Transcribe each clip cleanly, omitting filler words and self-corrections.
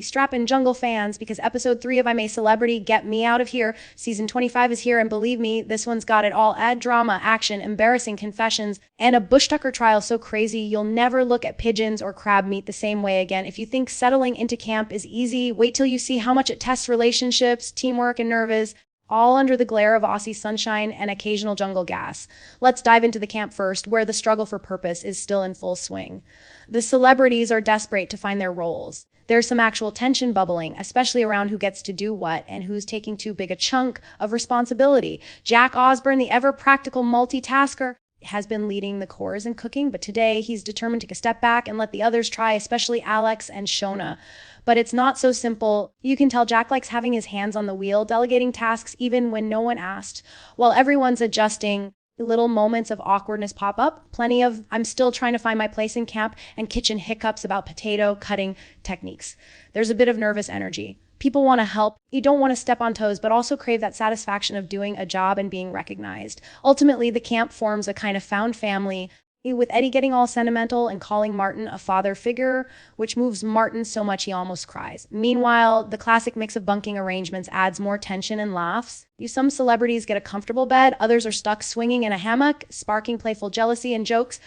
Strap in jungle fans because episode 3 of I'm a Celebrity, Get Me Out of Here, season 25 is here, and believe me, this one's got it all. Add drama, action, embarrassing confessions, and a Bush Tucker trial so crazy you'll never look at pigeons or crab meat the same way again. If you think settling into camp is easy, wait till you see how much it tests relationships, teamwork, and nerves, all under the glare of Aussie sunshine and occasional jungle gas. Let's dive into the camp first, where the struggle for purpose is still in full swing. The celebrities are desperate to find their roles. There's some actual tension bubbling, especially around who gets to do what and who's taking too big a chunk of responsibility. Jack Osbourne, the ever-practical multitasker, has been leading the chores and cooking, but today he's determined to take a step back and let the others try, especially Alex and Shona. But it's not so simple. You can tell Jack likes having his hands on the wheel, delegating tasks even when no one asked. While everyone's adjusting, little moments of awkwardness pop up. Plenty of I'm still trying to find my place in camp and kitchen hiccups about potato cutting techniques. There's a bit of nervous energy. People want to help. You don't want to step on toes, but also crave that satisfaction of doing a job and being recognized. Ultimately, the camp forms a kind of found family, with Eddie getting all sentimental and calling Martin a father figure, which moves Martin so much he almost cries. Meanwhile, the classic mix of bunking arrangements adds more tension and laughs. Some celebrities get a comfortable bed, others are stuck swinging in a hammock, sparking playful jealousy and jokes.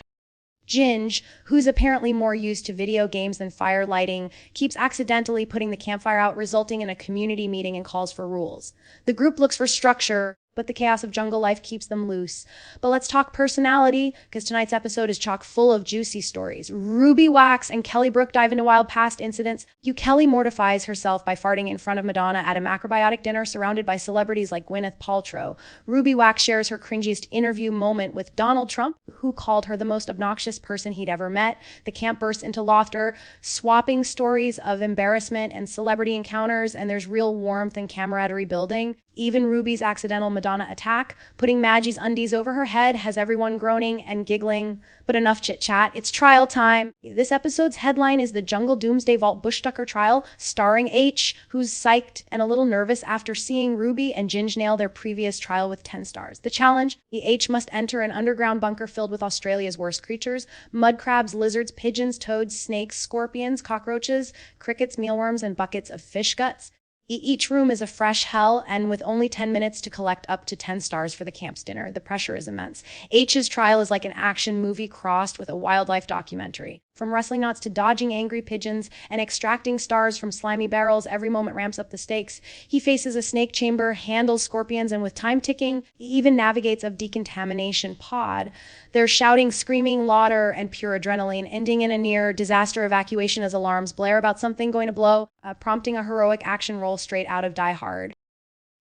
Ginge, who's apparently more used to video games than fire lighting, keeps accidentally putting the campfire out, resulting in a community meeting and calls for rules. The group looks for structure, but the chaos of jungle life keeps them loose. But let's talk personality, because tonight's episode is chock full of juicy stories. Ruby Wax and Kelly Brook dive into wild past incidents. Kelly mortifies herself by farting in front of Madonna at a macrobiotic dinner surrounded by celebrities like Gwyneth Paltrow. Ruby Wax shares her cringiest interview moment with Donald Trump, who called her the most obnoxious person he'd ever met. The camp bursts into laughter, swapping stories of embarrassment and celebrity encounters, and there's real warmth and camaraderie building. Even Ruby's accidental Madonna attack, putting Maggie's undies over her head, has everyone groaning and giggling. But enough chit-chat, it's trial time. This episode's headline is the Jungle Doomsday Vault Bush Tucker trial, starring H, who's psyched and a little nervous after seeing Ruby and Ginge nail their previous trial with 10 stars. The challenge, H must enter an underground bunker filled with Australia's worst creatures: mud crabs, lizards, pigeons, toads, snakes, scorpions, cockroaches, crickets, mealworms, and buckets of fish guts. Each room is a fresh hell, and with only 10 minutes to collect up to 10 stars for the camp's dinner, the pressure is immense. H's trial is like an action movie crossed with a wildlife documentary. From wrestling knots to dodging angry pigeons and extracting stars from slimy barrels, every moment ramps up the stakes. He faces a snake chamber, handles scorpions, and with time ticking, he even navigates a decontamination pod. There's shouting, screaming, laughter, and pure adrenaline, ending in a near-disaster evacuation as alarms blare about something going to blow, prompting a heroic action roll straight out of Die Hard.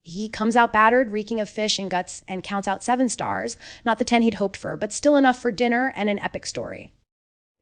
He comes out battered, reeking of fish and guts, and counts out 7 stars, not the 10 he'd hoped for, but still enough for dinner and an epic story.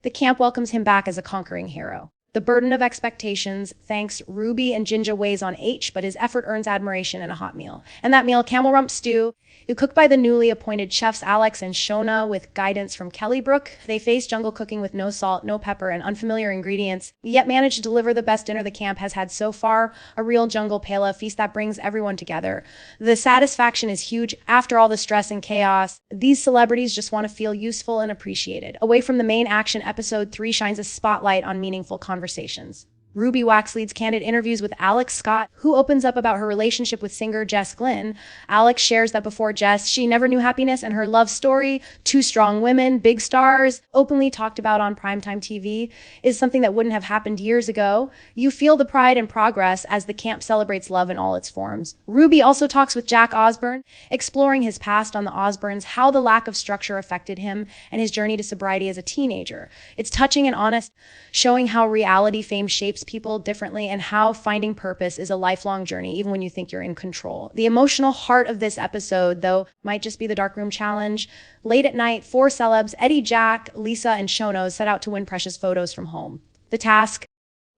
The camp welcomes him back as a conquering hero. The burden of expectations, thanks Ruby and Ginger, weighs on H, but his effort earns admiration and a hot meal. And that meal, camel rump stew, cooked by the newly appointed chefs Alex and Shona with guidance from Kelly Brook. They face jungle cooking with no salt, no pepper, and unfamiliar ingredients, yet manage to deliver the best dinner the camp has had so far, a real jungle pela feast that brings everyone together. The satisfaction is huge. After all the stress and chaos, these celebrities just want to feel useful and appreciated. Away from the main action, episode 3 shines a spotlight on meaningful conversations. Ruby Wax leads candid interviews with Alex Scott, who opens up about her relationship with singer Jess Glynn. Alex shares that before Jess, she never knew happiness, and her love story, 2 strong women, big stars, openly talked about on primetime TV, is something that wouldn't have happened years ago. You feel the pride and progress as the camp celebrates love in all its forms. Ruby also talks with Jack Osbourne, exploring his past on the Osbournes, how the lack of structure affected him, and his journey to sobriety as a teenager. It's touching and honest, showing how reality fame shapes people differently and how finding purpose is a lifelong journey, even when you think you're in control. The emotional heart of this episode, though, might just be the darkroom challenge. Late at night, 4 celebs, Eddie, Jack, Lisa, and Shono, set out to win precious photos from home. The task: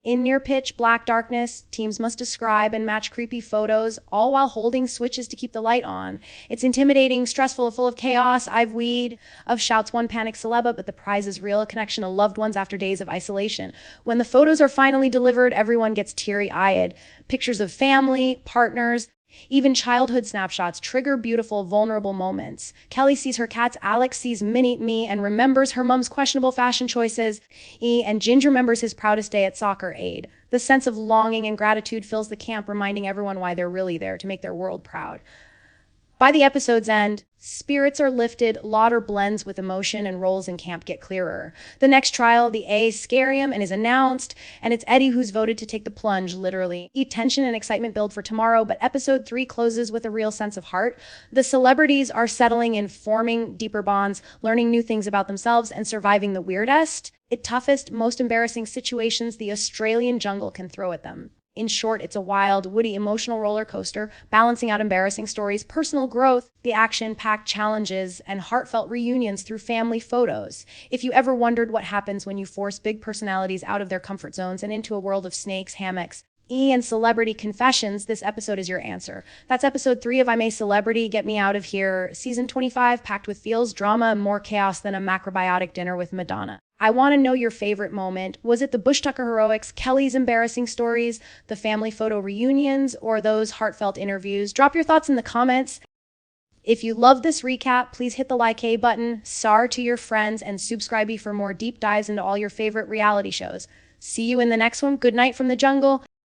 in near pitch black darkness, teams must describe and match creepy photos, all while holding switches to keep the light on. It's intimidating, stressful, full of chaos. I've weed of shouts, one panic celeba, but the prize is real, a connection to loved ones after days of isolation. When the photos are finally delivered, everyone gets teary-eyed. Pictures of family, partners, even childhood snapshots trigger beautiful, vulnerable moments. Kelly sees her cats, Alex sees Mini-Me and remembers her mom's questionable fashion choices, and Ginger remembers his proudest day at soccer aid. The sense of longing and gratitude fills the camp, reminding everyone why they're really there to make their world proud. By the episode's end, spirits are lifted, laughter blends with emotion, and roles in camp get clearer. The next trial, the A's scare him and is announced, and it's Eddie who's voted to take the plunge, literally. Tension and excitement build for tomorrow, but episode 3 closes with a real sense of heart. The celebrities are settling in, forming deeper bonds, learning new things about themselves, and surviving the weirdest, toughest, most embarrassing situations the Australian jungle can throw at them. In short, it's a wild, woody, emotional roller coaster, balancing out embarrassing stories, personal growth, the action-packed challenges, and heartfelt reunions through family photos. If you ever wondered what happens when you force big personalities out of their comfort zones and into a world of snakes, hammocks, and celebrity confessions, this episode is your answer. That's episode 3 of I'm a Celebrity, Get Me Out of Here, season 25, packed with feels, drama, and more chaos than a macrobiotic dinner with Madonna. I want to know your favorite moment. Was it the Bush Tucker heroics, Kelly's embarrassing stories, the family photo reunions, or those heartfelt interviews? Drop your thoughts in the comments. If you love this recap, please hit the like button, star to your friends, and subscribe for more deep dives into all your favorite reality shows. See you in the next one. Good night from the jungle.